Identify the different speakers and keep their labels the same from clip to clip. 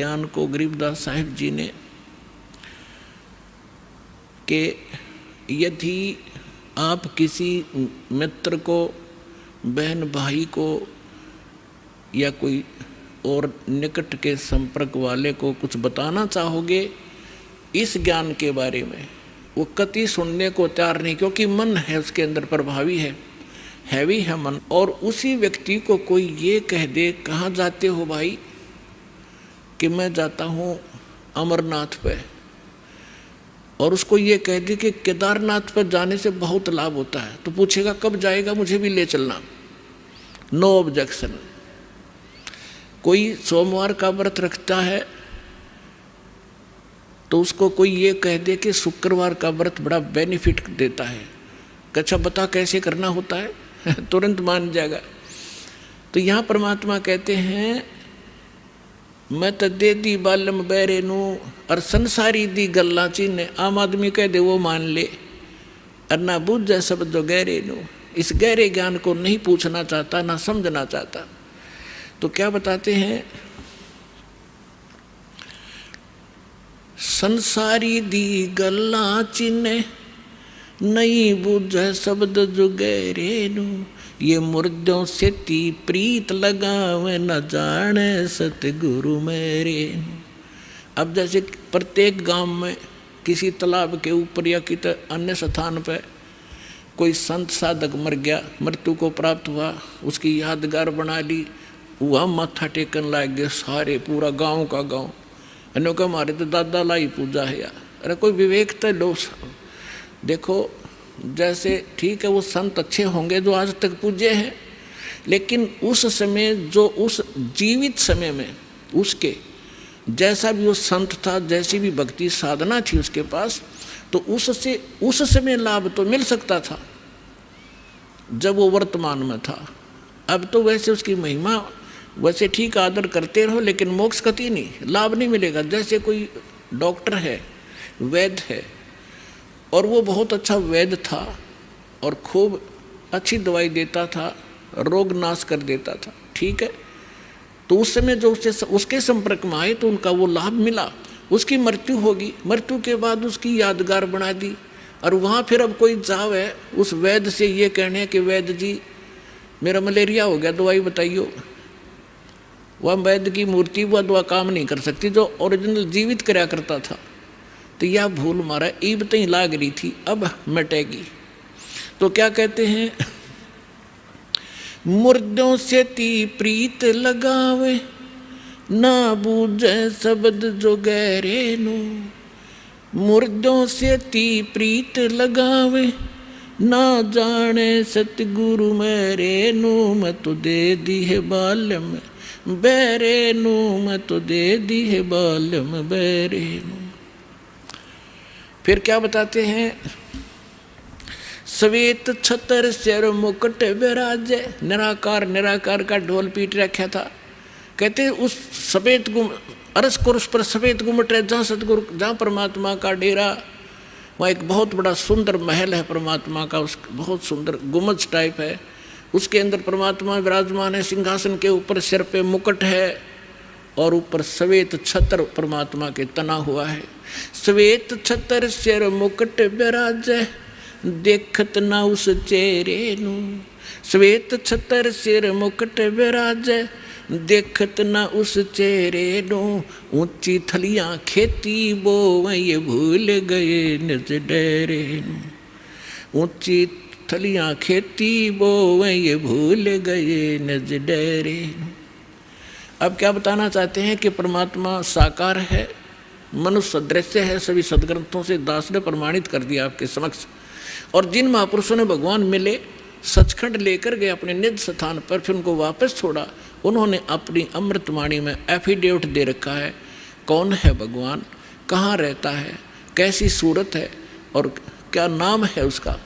Speaker 1: ज्ञान को गरीबदास साहिब जी ने कि यदि आप किसी मित्र को, बहन भाई को या कोई और निकट के संपर्क वाले को कुछ बताना चाहोगे इस ज्ञान के बारे में, वो कति सुनने को तैयार नहीं, क्योंकि मन है उसके अंदर प्रभावी है, हैवी है मन। और उसी व्यक्ति को कोई ये कह दे, कहाँ जाते हो भाई, कि मैं जाता हूँ अमरनाथ पे, और उसको ये कह दे कि केदारनाथ पर जाने से बहुत लाभ होता है, तो पूछेगा कब जाएगा, मुझे भी ले चलना, नो ऑब्जेक्शन। कोई सोमवार का व्रत रखता है तो उसको कोई ये कह दे कि शुक्रवार का व्रत बड़ा बेनिफिट देता है, अच्छा बता कैसे करना होता है तुरंत मान जाएगा। तो यहाँ परमात्मा कहते हैं मैं तो दे दी बालम बैरे नू, और संसारी दी गल्ला चीने, आम आदमी कह दे वो मान ले, और ना बुझ शब्द जो गहरे नू, इस गहरे ज्ञान को नहीं पूछना चाहता, ना समझना चाहता। तो क्या बताते हैं, संसारी दी गल्ला चीने नहीं बुझ शब्द जो गहरे नू, ये मुर्दों से ती प्रीत लगावे न जाने सतगुरु मेरे। अब जैसे प्रत्येक गांव में किसी तालाब के ऊपर या किसी अन्य स्थान पर कोई संत साधक मर गया, मृत्यु को प्राप्त हुआ, उसकी यादगार बना ली, वह माथा टेकन लाग गए सारे, पूरा गांव का गांव, अन्यों का हमारे तो दादा लाई पूजा है यार। अरे कोई विवेक तो लो। देखो जैसे ठीक है वो संत अच्छे होंगे जो आज तक पूज्य हैं, लेकिन उस समय जो उस जीवित समय में उसके जैसा भी वो संत था, जैसी भी भक्ति साधना थी उसके पास, तो उससे उस समय लाभ तो मिल सकता था जब वो वर्तमान में था। अब तो वैसे उसकी महिमा वैसे ठीक आदर करते रहो, लेकिन मोक्ष कति नहीं, लाभ नहीं मिलेगा। जैसे कोई डॉक्टर है, वैद्य है, और वो बहुत अच्छा वैद्य था और खूब अच्छी दवाई देता था, रोग नाश कर देता था, ठीक है, तो उस समय जो उसके संपर्क में आए तो उनका वो लाभ मिला। उसकी मृत्यु होगी, मृत्यु के बाद उसकी यादगार बना दी, और वहाँ फिर अब कोई जावे उस वैद्य से ये कहने कि वैद्य जी मेरा मलेरिया हो गया, दवाई बताइयो, वह वैद्य की मूर्ति वह दवा काम नहीं कर सकती जो ओरिजिनल जीवित कराया करता था। तो यह भूल मारा ईब तई लाग रही थी, अब मिटेगी। तो क्या कहते हैं, मुर्दों से ती प्रीत लगावे ना बूझे शब्द जो गहरे नू, मुर्दों से ती प्रीत लगावे ना जाने सतगुरु मेरे नू, मैं तो दे दी है बालम बैरे नू, मैं तो दे दी है बालम बैरे नू। फिर क्या बताते हैं, श्वेत छतर सिर मुकुट विराजे, निराकार निराकार का ढोल पीट रखा था। कहते हैं उस सफेद अरस कुरुस पर सफेद गुम्मट है, जहाँ सतगुरु, जहाँ परमात्मा का डेरा, वहाँ एक बहुत बड़ा सुंदर महल है परमात्मा का, उस बहुत सुंदर गुम्बज टाइप है, उसके अंदर परमात्मा विराजमान है, सिंहासन के ऊपर सिर पे मुकुट है, और ऊपर श्वेत छत्र परमात्मा के तना हुआ है। श्वेत छत्र सिर मुकुट विराजे देखत ना उस चेहरे नू, श्वेत छत्र सिर मुकुट विराजे देखत ना उस चेहरे नू, ऊंची थलियां खेती बो ये भूल गए निज डेरे नू, ऊंची थलियां खेती बो ये भूल गए निज डेरे नू। अब क्या बताना चाहते हैं कि परमात्मा साकार है, मनुष्य सदृश्य है, सभी सदग्रंथों से दास ने प्रमाणित कर दिया आपके समक्ष। और जिन महापुरुषों ने भगवान मिले, सचखंड लेकर गए अपने निज स्थान पर, फिर उनको वापस छोड़ा, उन्होंने अपनी अमृतवाणी में एफिडेविट दे रखा है कौन है भगवान, कहाँ रहता है, कैसी सूरत है और क्या नाम है उसका।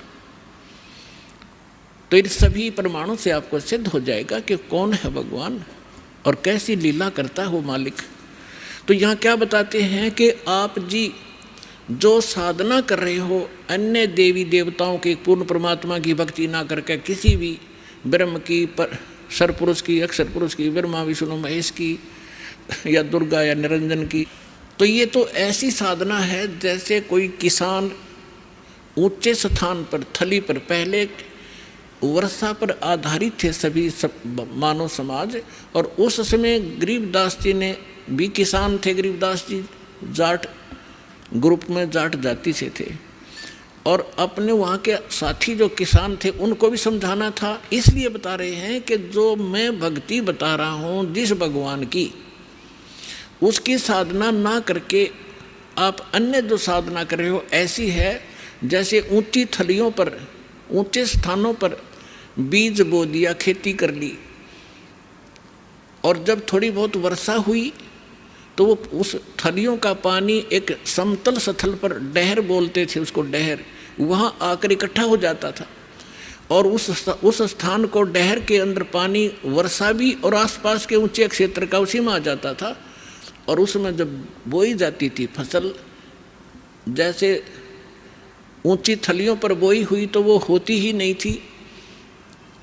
Speaker 1: तो इन सभी प्रमाणों से आपको सिद्ध हो जाएगा कि कौन है भगवान और कैसी लीला करता है वो मालिक। तो यहाँ क्या बताते हैं कि आप जी जो साधना कर रहे हो, अन्य देवी देवताओं के पूर्ण परमात्मा की भक्ति ना करके किसी भी ब्रह्म की, पर सरपुरुष की, अक्षर पुरुष की, ब्रह्मा विष्णु महेश की, या दुर्गा या निरंजन की। तो ये तो ऐसी साधना है जैसे कोई किसान ऊंचे स्थान पर, थली पर, पहले वर्षा पर आधारित थे सभी मानव समाज, और उस समय गरीबदास जी ने भी किसान थे। गरीबदास जी जाट ग्रुप में, जाट जाति से थे, और अपने वहाँ के साथी जो किसान थे उनको भी समझाना था। इसलिए बता रहे हैं कि जो मैं भक्ति बता रहा हूँ जिस भगवान की, उसकी साधना ना करके आप अन्य जो साधना कर रहे हो ऐसी है जैसे ऊंची थलियों पर, ऊंचे स्थानों पर बीज बो दिया, खेती कर ली, और जब थोड़ी बहुत वर्षा हुई तो वो उस थलियों का पानी एक समतल स्थल पर, डहर बोलते थे उसको, डहर, वहाँ आकर इकट्ठा हो जाता था, और उस स्थान को, डहर के अंदर पानी वर्षा भी और आसपास के ऊंचे क्षेत्र का उसी में आ जाता था, और उसमें जब बोई जाती थी फसल, जैसे ऊंची थलियों पर बोई हुई तो वो होती ही नहीं थी,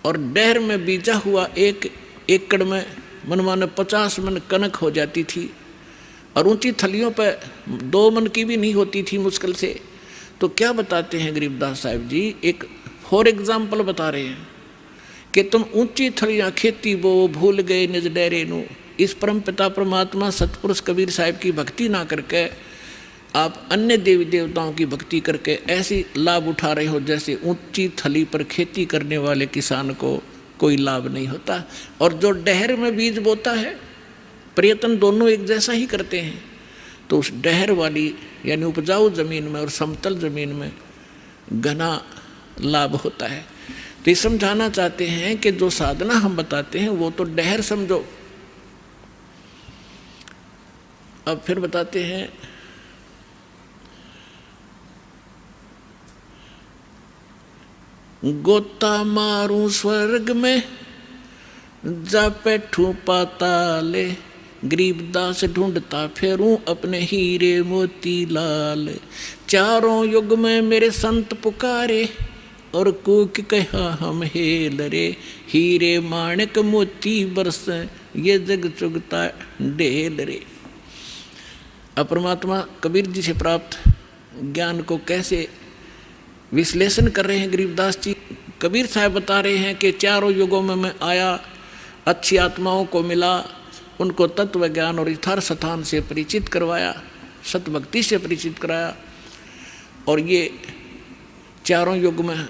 Speaker 1: और डहर में बीजा हुआ 1 एकड़ में मनमाने 50 मन कनक हो जाती थी, और ऊंची थलियों पर 2 मन की भी नहीं होती थी मुश्किल से। तो क्या बताते हैं गरीबदास साहब जी, एक फॉर एग्जाम्पल बता रहे हैं कि तुम ऊंची थलियाँ खेती बो, भूल गए निज डेरे नू। इस परम पिता परमात्मा सतपुरुष कबीर साहब की भक्ति ना करके आप अन्य देवी देवताओं की भक्ति करके ऐसी लाभ उठा रहे हो जैसे ऊंची थली पर खेती करने वाले किसान को कोई लाभ नहीं होता। और जो डहर में बीज बोता है, प्रयत्न दोनों एक जैसा ही करते हैं, तो उस डहर वाली यानी उपजाऊ ज़मीन में और समतल ज़मीन में घना लाभ होता है। तो ये समझाना चाहते हैं कि जो साधना हम बताते हैं वो तो डहर समझो। अब फिर बताते हैं, गोता मारूं स्वर्ग में जा बैठूं पाताले, गरीबदास ढूंढता फेरूं अपने हीरे मोती लाल। चारों युग में मेरे संत पुकारे और कूक कहा हम हेल रे, हीरे माणिक मोती बरस ये जग चुगता ढेल रे। अब परमात्मा कबीर जी से प्राप्त ज्ञान को कैसे विश्लेषण कर रहे हैं गरीबदास जी। कबीर साहब बता रहे हैं कि चारों युगों में मैं आया, अच्छी आत्माओं को मिला, उनको तत्व ज्ञान और यथार्थ स्थान से परिचित करवाया, सतभक्ति से परिचित कराया, और ये चारों युग में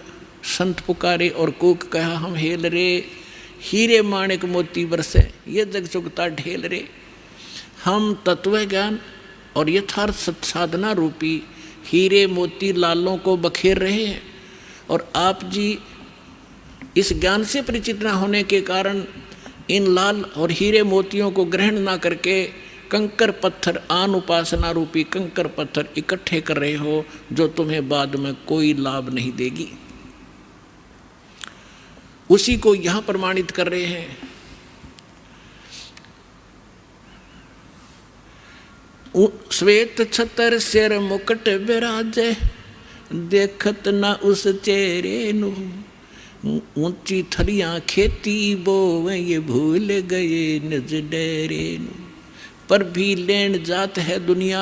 Speaker 1: संत पुकारे और कूक कहा हम हेल रे, हीरे माणिक मोती बरसे ये जग चुगता ढेल रे। हम तत्व ज्ञान और यथार्थ साधना रूपी हीरे मोती लालों को बखेर रहे हैं, और आप जी इस ज्ञान से परिचित न होने के कारण इन लाल और हीरे मोतियों को ग्रहण ना करके कंकर पत्थर, आन उपासना रूपी कंकर पत्थर इकट्ठे कर रहे हो, जो तुम्हें बाद में कोई लाभ नहीं देगी। उसी को यहाँ प्रमाणित कर रहे हैं। श्वेत छतर सिर मुकुट विराजे, देखत ना उस चेहरे नु, ऊंची थलियां खेती बोवे ये भूल गए निज डेरे नु। पर भी लेन जात है दुनिया,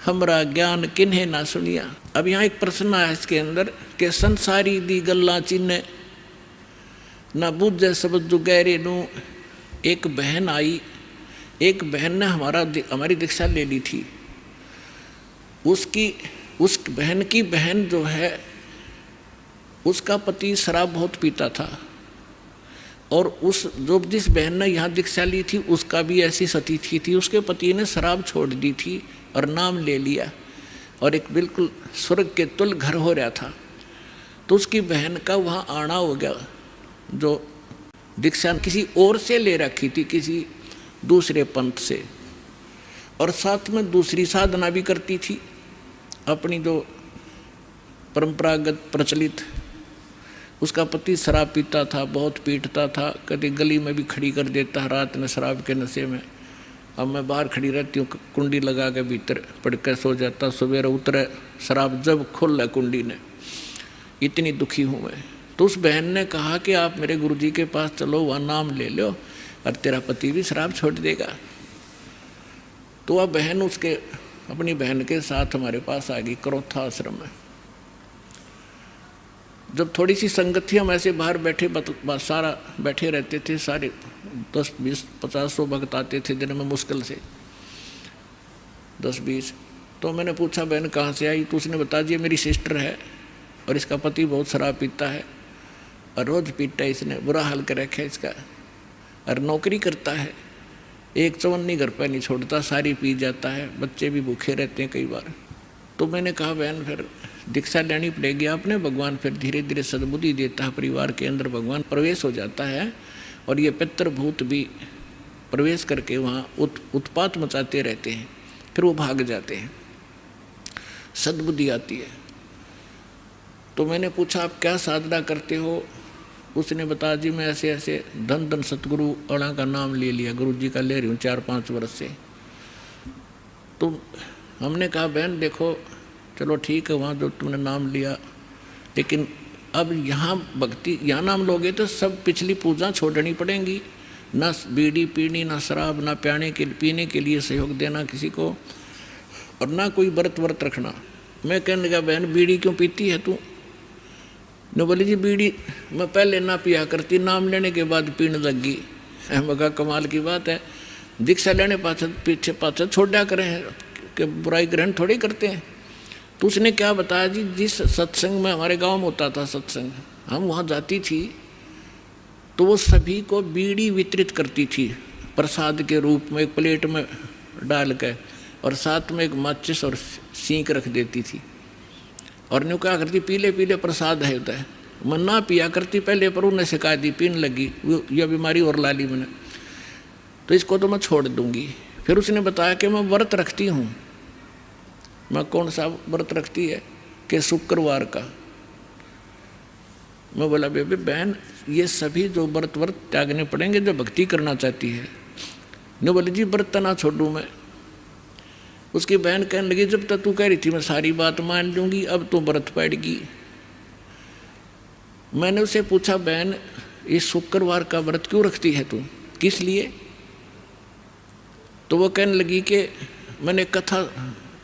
Speaker 1: हमरा ज्ञान किन्हें ना सुनिया। अब यहाँ एक प्रश्न है इसके अंदर कि संसारी दी गल्ला चिन्ह ना बुझे सब जुगैरे नु। एक बहन आई, एक बहन ने हमारी दीक्षा ले ली थी। उस बहन की बहन जो है, उसका पति शराब बहुत पीता था, और जिस बहन ने यहाँ दीक्षा ली थी उसका भी ऐसी स्थिति थी। उसके पति ने शराब छोड़ दी थी और नाम ले लिया, और एक बिल्कुल स्वर्ग के तुल्य घर हो रहा था। तो उसकी बहन का वहाँ आना हो गया, जो दीक्षा किसी और से ले रखी थी, किसी दूसरे पंथ से, और साथ में दूसरी साधना भी करती थी अपनी जो परंपरागत प्रचलित। उसका पति शराब पीता था, बहुत पीटता था, कभी गली में भी खड़ी कर देता रात में शराब के नशे में। अब मैं बाहर खड़ी रहती हूँ, कुंडी लगा के भीतर पड़ के सो जाता, सवेरे उतरे शराब जब खोल कुंडी ने, इतनी दुखी हूँ मैं। तो उस बहन ने कहा कि आप मेरे गुरुजी के पास चलो, वहाँ नाम ले लो और तेरा पति भी शराब छोड़ देगा। तो वह बहन उसके अपनी बहन के साथ हमारे पास आ गई करोथा आश्रम में। जब थोड़ी सी संगत थी, हम ऐसे बाहर बैठे सारा बैठे रहते थे, सारे 10 20 50 100 भक्त आते थे दिन में, मुश्किल से 10 20। तो मैंने पूछा बहन कहाँ से आई, तो उसने बता दिया मेरी सिस्टर है और इसका पति बहुत शराब पीता है और रोज़ पीता है, इसने बुरा हाल कर रखा है इसका, और नौकरी करता है, एक चवन्नी घर पर नहीं छोड़ता, सारी पी जाता है, बच्चे भी भूखे रहते हैं कई बार। तो मैंने कहा बहन फिर दीक्षा लेनी पड़ेगी आपने, भगवान फिर धीरे धीरे सद्बुद्धि देता है, परिवार के अंदर भगवान प्रवेश हो जाता है और ये पितृभूत भी प्रवेश करके वहाँ उत्पात मचाते रहते हैं, फिर वो भाग जाते हैं, सद्बुद्धि आती है। तो मैंने पूछा आप क्या साधना करते हो, उसने बताया जी मैं ऐसे ऐसे धन धन सतगुरु अड़ा का नाम ले लिया, गुरु जी का ले रही हूँ 4-5 वर्ष से। तो हमने कहा बहन देखो चलो ठीक है वहाँ जो तुमने नाम लिया, लेकिन अब यहाँ भक्ति यहाँ नाम लोगे तो सब पिछली पूजा छोड़नी पड़ेंगी, ना बीड़ी पीनी, ना शराब, ना पीने के लिए सहयोग देना किसी को, और ना कोई व्रत रखना। मैं कहने लगा बहन बीड़ी क्यों पीती है तू? ने बोली जी बीड़ी मैं पहले ना पिया करती, नाम लेने के बाद पीने लग गई। मैं कहा कमाल की बात है, दीक्षा लेने पीछे पाछे छोड़ा करें कि बुराई ग्रहण थोड़ी करते हैं। तो उसने क्या बताया जी, जिस सत्संग में हमारे गांव में होता था सत्संग, हम वहाँ जाती थी तो वो सभी को बीड़ी वितरित करती थी प्रसाद के रूप में, एक प्लेट में डाल कर, और साथ में एक माचिस और सींक रख देती थी, और न्यू क्या करती पीले पीले प्रसाद है होता है, मैं ना पिया करती पहले, पर उन्हें शिकायत दी, पीने लगी, यह बीमारी और ला ली मैंने, तो इसको तो मैं छोड़ दूंगी। फिर उसने बताया कि मैं व्रत रखती हूँ। मैं कौन सा व्रत रखती है कि शुक्रवार का। मैं बोला बेबे बहन ये सभी जो व्रत त्यागने पड़ेंगे जो भक्ति करना चाहती है। ने बोले जी व्रत ना छोड़ूँ मैं। उसकी बहन कहने लगी जब तक तू कह रही थी मैं सारी बात मान लूँगी, अब तो व्रत पड़ेगी। मैंने उसे पूछा बहन इस शुक्रवार का व्रत क्यों रखती है तू, किस लिए? तो वो कहने लगी कि मैंने कथा,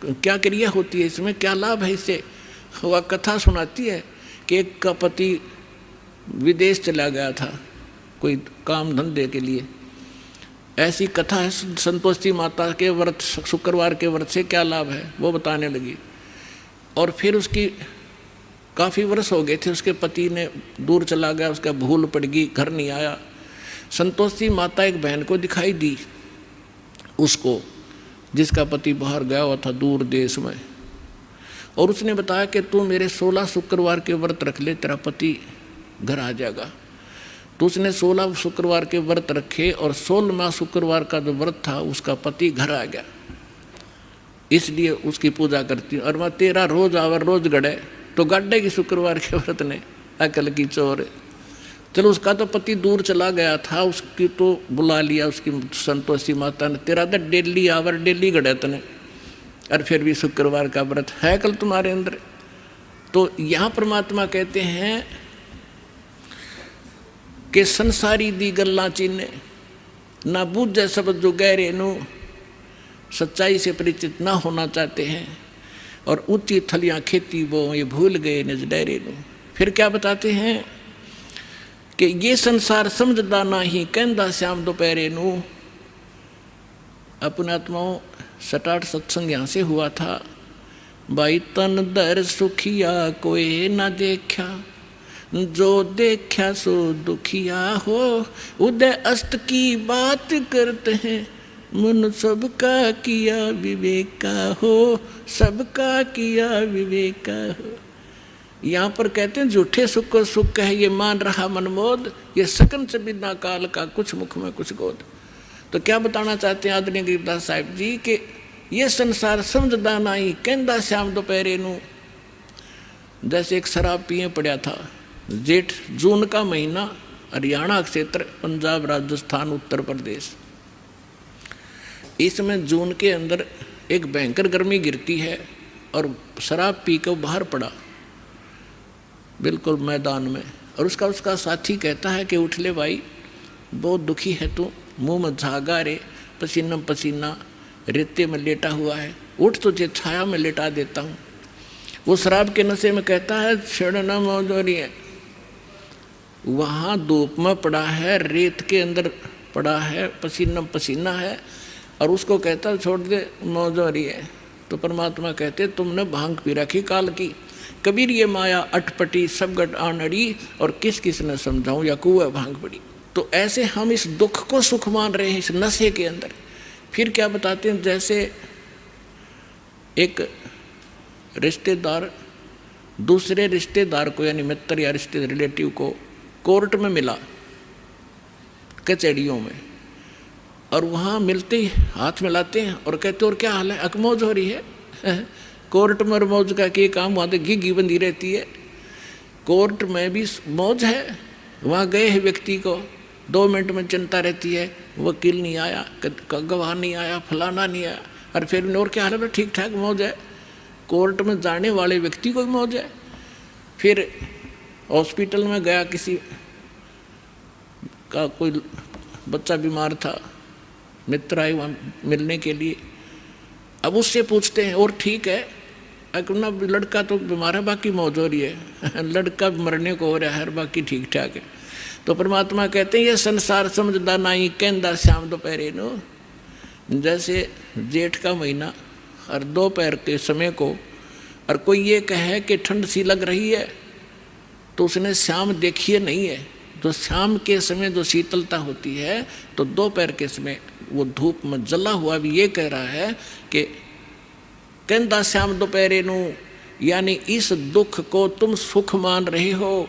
Speaker 1: क्या क्रिया होती है इसमें, क्या लाभ है इससे? वह कथा सुनाती है कि एक का पति विदेश चला गया था कोई काम धंधे के लिए, ऐसी कथा है संतोषी माता के व्रत, शुक्रवार के व्रत से क्या लाभ है वो बताने लगी। और फिर उसकी काफ़ी वर्ष हो गए थे, उसके पति ने दूर चला गया, उसका भूल पड़ गई, घर नहीं आया। संतोषी माता एक बहन को दिखाई दी उसको, जिसका पति बाहर गया हुआ था दूर देश में, और उसने बताया कि तू मेरे 16 शुक्रवार के व्रत रख ले, तेरा पति घर आ जाएगा। तो उसने 16 शुक्रवार के व्रत रखे और 16वां शुक्रवार का जो व्रत था उसका पति घर आ गया, इसलिए उसकी पूजा करती हूँ। और मैं 13 रोज आवर रोज गड़े तो गड्ढे की शुक्रवार के व्रत ने अकल की चोर। चलो उसका तो पति दूर चला गया था, उसकी तो बुला लिया उसकी संतोषी माता ने, तेरा तो डेली आवर डेली गड़े तने, और फिर भी शुक्रवार का व्रत है कल तुम्हारे अंदर। तो यहाँ परमात्मा कहते हैं कि संसारी दी गल्ला चीने ना बूझे सब जो गहरे नु, सच्चाई से परिचित ना होना चाहते हैं, और ऊंची थलियाँ खेती वो ये भूल गए निज डेरे नु। फिर क्या बताते हैं कि ये संसार समझदा ना ही कहंदा श्याम दोपहरे नू। अपने आत्माओं 7-8 सत्संग यहाँ से हुआ था। भाई तन दर सुखिया कोई ना देखा, जो देखा सो दुखिया हो, उदय अस्त की बात करते हैं, मन सबका किया विवेका हो, सबका किया विवेका हो। यहाँ पर कहते हैं झूठे सुख को सुख है ये मान रहा मनमोद, ये सकन से बिना काल का कुछ मुख में कुछ गोद। तो क्या बताना चाहते हैं आदरणीय गरीबदास साहिब जी कि ये संसार समझदा नहीं कहंदा श्याम दोपहरे नू। जैसे एक शराब पिए पड़ा था, जेठ जून का महीना, हरियाणा क्षेत्र, पंजाब, राजस्थान, उत्तर प्रदेश, इसमें जून के अंदर एक भयंकर गर्मी गिरती है और शराब पी कर बाहर पड़ा बिल्कुल मैदान में, और उसका साथी कहता है कि उठ ले भाई बहुत दुखी है तू, मुंह में झागा रे, पसीना पसीना, रेते में लेटा हुआ है, उठ तुझे छाया में लेटा देता हूँ। वो शराब के नशे में कहता है छेड़ना मौज हो रही है, वहाँ धूप में पड़ा है, रेत के अंदर पड़ा है, पसीना पसीना है, और उसको कहता छोड़ दे मौज हो रही है। तो परमात्मा कहते तुमने भांग पी रखी काल की, कबीर ये माया अटपटी सब गट आनड़ी, और किस किस ने समझाऊं या कुआ भांग पड़ी। तो ऐसे हम इस दुख को सुख मान रहे हैं इस नशे के अंदर। फिर क्या बताते हैं, जैसे एक रिश्तेदार दूसरे रिश्तेदार को यानी मित्र या रिश्ते रिलेटिव को कोर्ट में मिला, कचहरियों में, और वहाँ मिलते ही हाथ मिलाते हैं और कहते और क्या हाल है, अकमौज हो रही है। कोर्ट में मौज का क्या काम, वहाँ तो घी बंधी रहती है। कोर्ट में भी मौज है, वहाँ गए हैं व्यक्ति को 2 मिनट में चिंता रहती है, वकील नहीं आया, गवाह नहीं आया, फलाना नहीं आया, और फिर और क्या हाल है, ठीक ठाक मौज है। कोर्ट में जाने वाले व्यक्ति को भी मौज है। फिर हॉस्पिटल में गया, किसी का कोई बच्चा बीमार था, मित्र आए वहाँ मिलने के लिए। अब उससे पूछते हैं और ठीक है, ना लड़का तो बीमार है बाकी मौज हो रही है, लड़का मरने को हो रहा है बाकी ठीक ठाक है। तो परमात्मा कहते हैं ये संसार समझदा नहीं कहंदा श्याम दोपहरे नो। जैसे जेठ का महीना और दोपहर के समय को, और कोई ये कहे कि ठंड सी लग रही है, तो उसने शाम देखी नहीं है। तो शाम के समय जो शीतलता होती है, तो दोपहर के समय वो धूप में जला हुआ भी ये कह रहा है कि कहंदा श्याम दोपहरे नू, यानी इस दुख को तुम सुख मान रहे हो,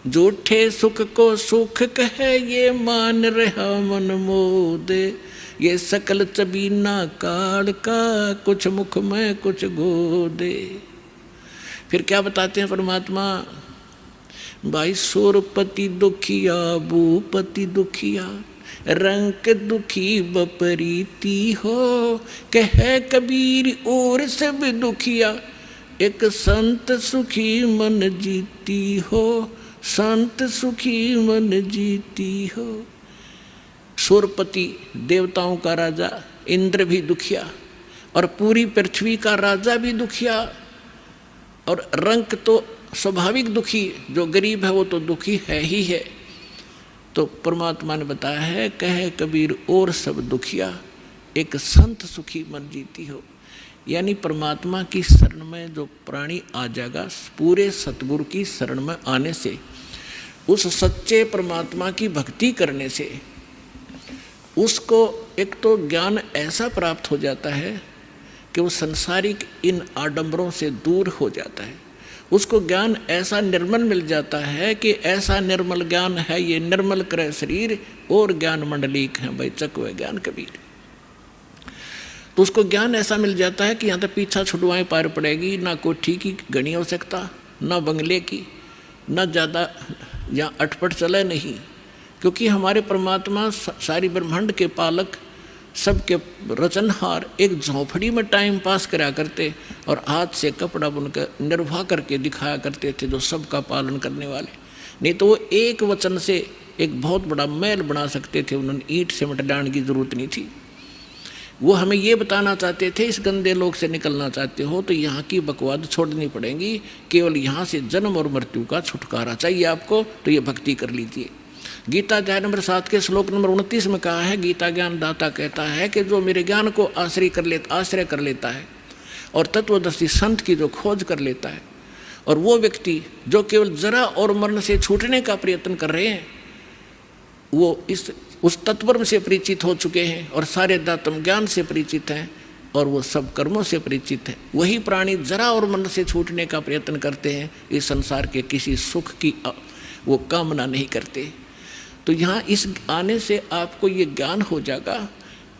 Speaker 1: झूठे सुख को सुख कहे ये मान रहा मन मोदे, ये सकल चबीना काल का, कुछ मुख में कुछ गोदे। फिर क्या बताते हैं परमात्मा, भाई सूरपति दुखिया भूपति दुखिया, रंग दुखी बपरीती हो, कह कबीर और सब दुखिया, एक संत सुखी मन जीती हो, संत सुखी मन जीती हो। सूरपति देवताओं का राजा इंद्र भी दुखिया, और पूरी पृथ्वी का राजा भी दुखिया, और रंक तो स्वाभाविक दुखी, जो गरीब है वो तो दुखी है ही है। तो परमात्मा ने बताया है, कहे कबीर और सब दुखिया, एक संत सुखी मन जीती हो। यानी परमात्मा की शरण में जो प्राणी आ जाएगा, पूरे सतगुरु की शरण में आने से, उस सच्चे परमात्मा की भक्ति करने से, उसको एक तो ज्ञान ऐसा प्राप्त हो जाता है कि वो संसारिक इन आडंबरों से दूर हो जाता है। उसको ज्ञान ऐसा निर्मल मिल जाता है कि ऐसा निर्मल ज्ञान है, ये निर्मल करे शरीर और ज्ञान मंडलीक है भाई चकवे ज्ञान कबीर। तो उसको ज्ञान ऐसा मिल जाता है कि यहाँ तक पीछा छुटवाएं पार पड़ेगी, ना कोठी की घनी हो सकता, ना बंगले की, ना ज़्यादा यहाँ अटपट चले नहीं, क्योंकि हमारे परमात्मा सारी ब्रह्मांड के पालक, सबके रचनहार एक झोंपड़ी में टाइम पास करा करते और हाथ से कपड़ा बुनकर निर्वाह करके दिखाया करते थे, जो सबका पालन करने वाले। नहीं तो वो एक वचन से एक बहुत बड़ा महल बना सकते थे, उन्होंने ईंट सीमेंट डालने की जरूरत नहीं थी। वो हमें ये बताना चाहते थे, इस गंदे लोक से निकलना चाहते हो तो यहाँ की बकवाद छोड़नी पड़ेगी, केवल यहाँ से जन्म और मृत्यु का छुटकारा चाहिए आपको, तो ये भक्ति कर लीजिए। गीता अध्याय नंबर 7 के श्लोक नंबर 29 में कहा है, गीता ज्ञान दाता कहता है कि जो मेरे ज्ञान को आश्रय कर लेता है और तत्वदर्शी संत की जो खोज कर लेता है, और वो व्यक्ति जो केवल जरा और मरण से छूटने का प्रयत्न कर रहे हैं, वो उस तत्व से परिचित हो चुके हैं और सारे दातम ज्ञान से परिचित हैं और वो सब कर्मों से परिचित हैं, वही प्राणी जरा और मरण से छूटने का प्रयत्न करते हैं, इस संसार के किसी सुख की वो कामना नहीं करते। तो यहाँ इस आने से आपको ये ज्ञान हो जाएगा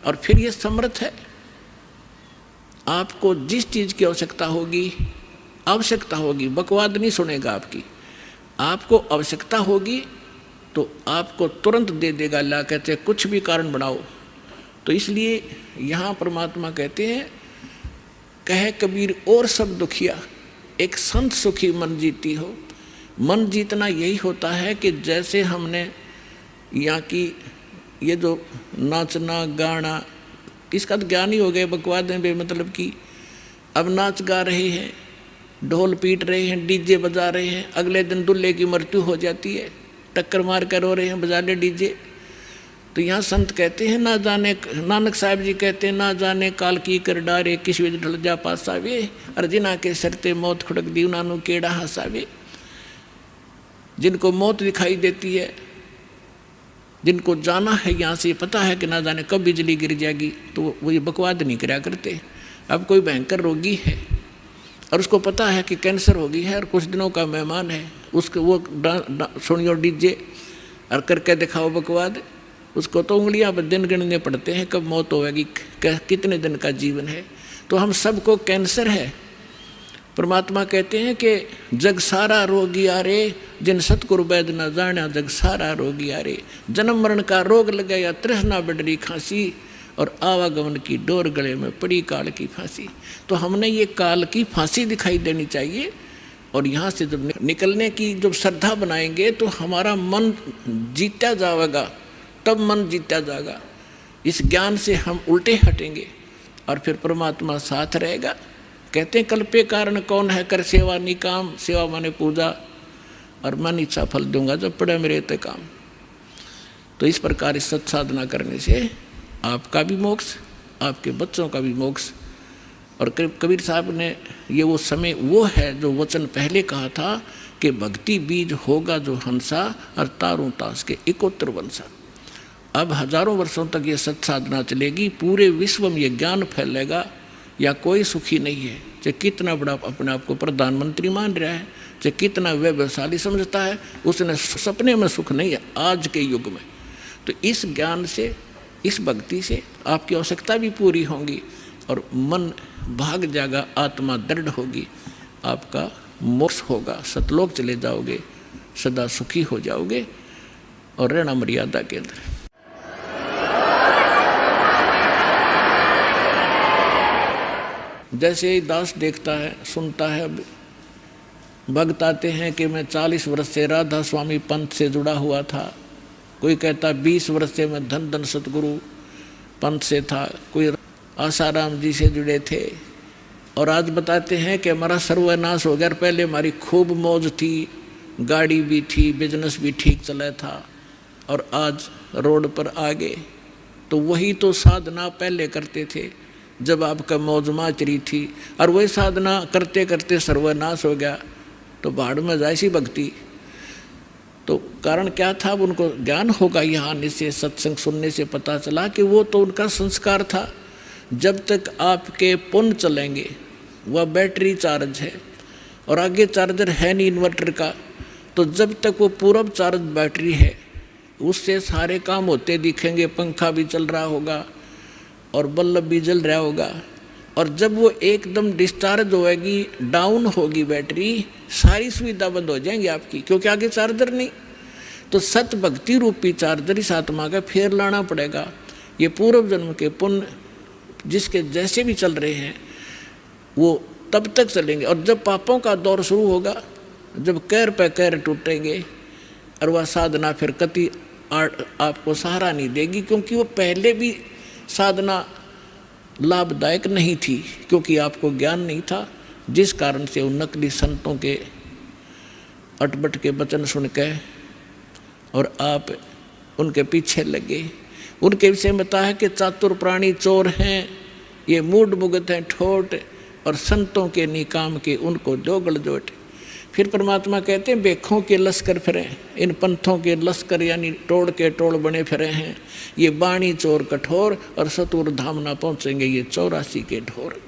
Speaker 1: और फिर ये समर्थ है। आपको जिस चीज़ की आवश्यकता होगी, बकवाद नहीं सुनेगा आपकी, आपको आवश्यकता होगी तो आपको तुरंत दे देगा ला, कहते कुछ भी कारण बनाओ। तो इसलिए यहाँ परमात्मा कहते हैं, कहे कबीर और सब दुखिया, एक संत सुखी मन जीती हो। मन जीतना यही होता है कि जैसे हमने यहाँ की ये जो नाचना गाना इसका तो ज्ञान ही हो गया, बकवादें बेमतलब की। अब नाच गा रहे हैं, ढोल पीट रहे हैं, डीजे बजा रहे हैं, अगले दिन दूल्हे की मृत्यु हो जाती है, टक्कर मार कर रो रहे हैं, बजा ले डीजे। तो यहाँ संत कहते हैं ना जाने, नानक साहब जी कहते हैं ना जाने काल की कर डारे, किस विध ढल जा पासावे, अर्जिना के सरते मौत खुड़क दी उनानु केड़ा हसावे। जिनको मौत दिखाई देती है, जिनको जाना है यहाँ से, पता है कि ना जाने कब बिजली गिर जाएगी, तो वो ये बकवाद नहीं कराया करते। अब कोई भयंकर रोगी है और उसको पता है कि कैंसर हो गई है और कुछ दिनों का मेहमान है, उसको वो सुनियो डीजे और करके दिखाओ बकवाद। उसको तो उंगलियां पर दिन गिनने पड़ते हैं कब मौत होगी, कितने दिन का जीवन है। तो हम सबको कैंसर है। परमात्मा कहते हैं कि जग सारा रोगी आरे, जिन सतगुरु वैद न जाना, जग सारा रोगी आरे। जन्म मरण का रोग लगा या तृष्णा बढ़री खांसी, और आवागमन की डोर गले में पड़ी काल की फांसी। तो हमने ये काल की फांसी दिखाई देनी चाहिए, और यहाँ से जब निकलने की जब श्रद्धा बनाएंगे तो हमारा मन जीता जाएगा, तब मन जीता जाएगा। इस ज्ञान से हम उल्टे हटेंगे और फिर परमात्मा साथ रहेगा। कहते हैं कल्पे कारण कौन है कर सेवा निकाम, सेवा माने पूजा, और मन इच्छा फल दूंगा जब पड़े मेरे ते काम। तो इस प्रकार इस सत्साधना करने से आपका भी मोक्ष, आपके बच्चों का भी मोक्ष। और कबीर साहब ने ये वो समय वो है जो वचन पहले कहा था कि भक्ति बीज होगा जो हंसा, और तारों तास के इकोत्र वंशा। अब हजारों वर्षों तक ये सत्साधना चलेगी, पूरे विश्व में ये ज्ञान फैलेगा, या कोई सुखी नहीं है। चाहे कितना बड़ा अपने आप को प्रधानमंत्री मान रहा है, चाहे कितना वैभवशाली समझता है, उसने सपने में सुख नहीं है आज के युग में। तो इस ज्ञान से, इस भक्ति से आपकी आवश्यकता भी पूरी होगी और मन भाग जाएगा, आत्मा दृढ़ होगी, आपका मोक्ष होगा, सतलोक चले जाओगे, सदा सुखी हो जाओगे और रहना मर्यादा के अंदर। जैसे ही दास देखता है, सुनता है, भक्त आते हैं कि मैं 40 वर्ष से राधा स्वामी पंथ से जुड़ा हुआ था, कोई कहता 20 वर्ष से मैं धन धन सतगुरु पंथ से था, कोई आसाराम जी से जुड़े थे, और आज बताते हैं कि हमारा सर्वनाश हो गया। पहले हमारी खूब मौज थी, गाड़ी भी थी, बिजनेस भी ठीक चला था, और आज रोड पर आ गए। तो वही तो साधना पहले करते थे जब आपका मौज माचरी थी, और वही साधना करते करते सर्वनाश हो गया, तो भाड़ में जाए सी भक्ति। तो कारण क्या था? अब उनको ज्ञान होगा, यहाँ आने से, सत्संग सुनने से पता चला कि वो तो उनका संस्कार था। जब तक आपके पुण्य चलेंगे, वह बैटरी चार्ज है और आगे चार्जर है नहीं इन्वर्टर का, तो जब तक वो पूर्व चार्ज बैटरी है, उससे सारे काम होते दिखेंगे, पंखा भी चल रहा होगा और बल्ब भी जल रहा होगा। और जब वो एकदम डिस्चार्ज होएगी, डाउन होगी बैटरी, सारी सुविधा बंद हो जाएंगी आपकी, क्योंकि आगे चार्जर नहीं। तो सत भक्ति रूपी चार्जर इस आत्मा का फेर लाना पड़ेगा। ये पूर्व जन्म के पुण्य जिसके जैसे भी चल रहे हैं वो तब तक चलेंगे, और जब पापों का दौर शुरू होगा, जब कैर पे कैर टूटेंगे, और वह साधना फिर कति आपको सहारा नहीं देगी, क्योंकि वो पहले भी साधना लाभदायक नहीं थी, क्योंकि आपको ज्ञान नहीं था, जिस कारण से उन नकली संतों के अटपट के वचन सुन के और आप उनके पीछे लगे। उनके विषय में बताया कि चातुर प्राणी चोर हैं, ये मूड मुगत हैं ठोट, और संतों के निकाम के उनको जोगल जोट। फिर परमात्मा कहते हैं बेखों के लश्कर फिरे, इन पंथों के लश्कर यानी टोड़ के टोड़ बने फिरे हैं, ये बाणी चोर कठोर, और सतुर धाम ना पहुँचेंगे ये 84 के ढोर।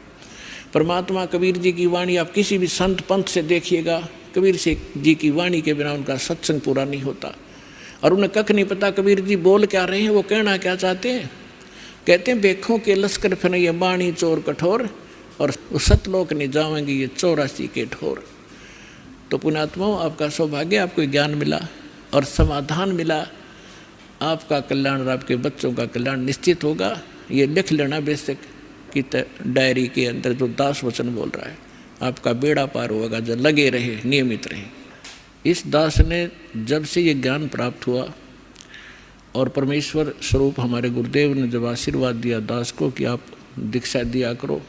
Speaker 1: परमात्मा कबीर जी की वाणी आप किसी भी संत पंथ से देखिएगा, कबीर जी की वाणी के बिना उनका सत्संग पूरा नहीं होता, और उन्हें कख नहीं पता कबीर जी बोल क्या रहे हैं, वो कहना क्या चाहते हैं। कहते हैं बेखों के लश्कर फिरे ये बाणी चोर कठोर, और सतलोक नहीं जाएंगे ये 84 के ढोर। तो पुण्यात्माओं, आपका सौभाग्य, आपको ज्ञान मिला और समाधान मिला, आपका कल्याण और आपके बच्चों का कल्याण निश्चित होगा। ये लिख लेना बेशक कि डायरी के अंदर जो दास वचन बोल रहा है, आपका बेड़ा पार होगा। जो लगे रहे, नियमित रहे। इस दास ने जब से ये ज्ञान प्राप्त हुआ और परमेश्वर स्वरूप हमारे गुरुदेव ने जब आशीर्वाद दिया दास को कि आप दीक्षा दिया करो,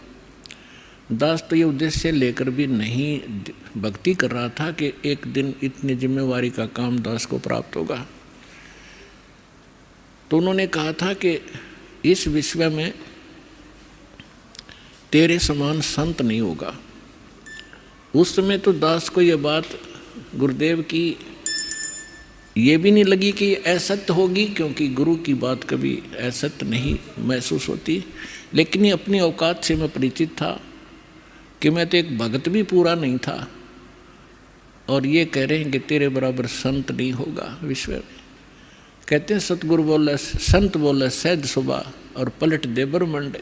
Speaker 1: दास तो ये उद्देश्य लेकर भी नहीं भक्ति कर रहा था कि एक दिन इतनी जिम्मेवारी का काम दास को प्राप्त होगा। तो उन्होंने कहा था कि इस विश्व में तेरे समान संत नहीं होगा। उस समय तो दास को ये बात गुरुदेव की ये भी नहीं लगी कि असत्य होगी, क्योंकि गुरु की बात कभी असत्य नहीं महसूस होती। लेकिन ये अपनी औकात से मैं परिचित था कि मैं तो एक भगत भी पूरा नहीं था, और ये कह रहे हैं कि तेरे बराबर संत नहीं होगा विश्व में। कहते हैं सतगुरु बोले, संत बोले सहज सुबह और पलट दे ब्रह्मंड।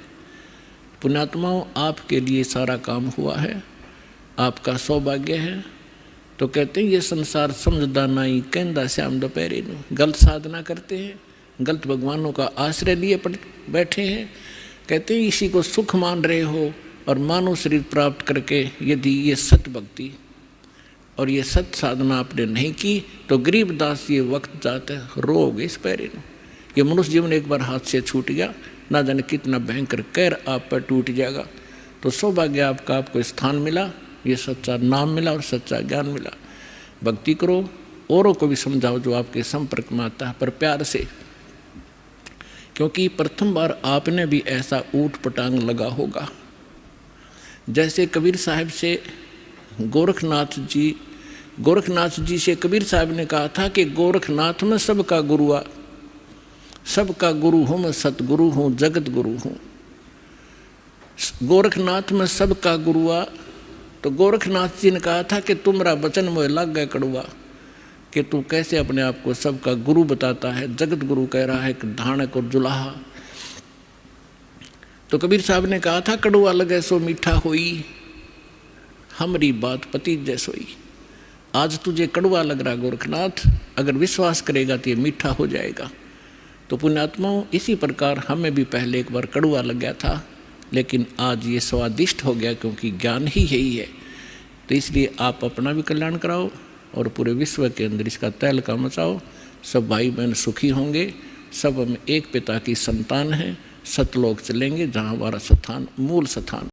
Speaker 1: पुण्यात्माओं, आपके लिए सारा काम हुआ है, आपका सौभाग्य है। तो कहते हैं ये संसार समझदा नहीं कहंदा श्याम दोपहरी नू। गलत साधना करते हैं, गलत भगवानों का आश्रय लिए बैठे हैं। कहते हैं इसी को सुख मान रहे हो, और मानव शरीर प्राप्त करके यदि ये सत भक्ति और ये सत साधना आपने नहीं की तो गरीबदास ये वक्त जाते रोग इस पैरे नू। ये मनुष्य जीवन एक बार हाथ से छूट गया, ना जाने कितना भयंकर कहर आप पर टूट जाएगा। तो सौभाग्य आपका, आपको स्थान मिला, ये सच्चा नाम मिला और सच्चा ज्ञान मिला। भक्ति करो, औरों को भी समझाओ जो आपके संपर्क में आता है, पर प्यार से, क्योंकि प्रथम बार आपने भी ऐसा ऊट पटांग लगा होगा। जैसे कबीर साहब से गोरखनाथ जी से कबीर साहब ने कहा था कि गोरखनाथ में सबका गुरु आ, सबका गुरु हूँ मैं, सतगुरु हूँ, जगत गुरु हूँ। गोरखनाथ में सबका गुरु आ, तो गोरखनाथ जी ने कहा था कि तुम्हारा वचन मोह लग गए कड़ुआ, कि तू कैसे अपने आप को सबका गुरु बताता है। जगत गुरु कह रहा है कि धानक और जुलाहा। तो कबीर साहब ने कहा था कड़ुआ लगे सो मीठा होई, हमारी बात पति जैसोई। आज तुझे कड़ुआ लग रहा गोरखनाथ, अगर विश्वास करेगा तो ये मीठा हो जाएगा। तो पुण्यात्माओं, इसी प्रकार हमें भी पहले एक बार कड़ुआ लग गया था, लेकिन आज ये स्वादिष्ट हो गया, क्योंकि ज्ञान ही यही है। तो इसलिए आप अपना भी कल्याण कराओ और पूरे विश्व के अंदर इसका तहलका मचाओ। सब भाई बहन सुखी होंगे, सब हम एक पिता की संतान हैं। सतलोक चलेंगे जहाँ हमारा स्थान, मूल स्थान।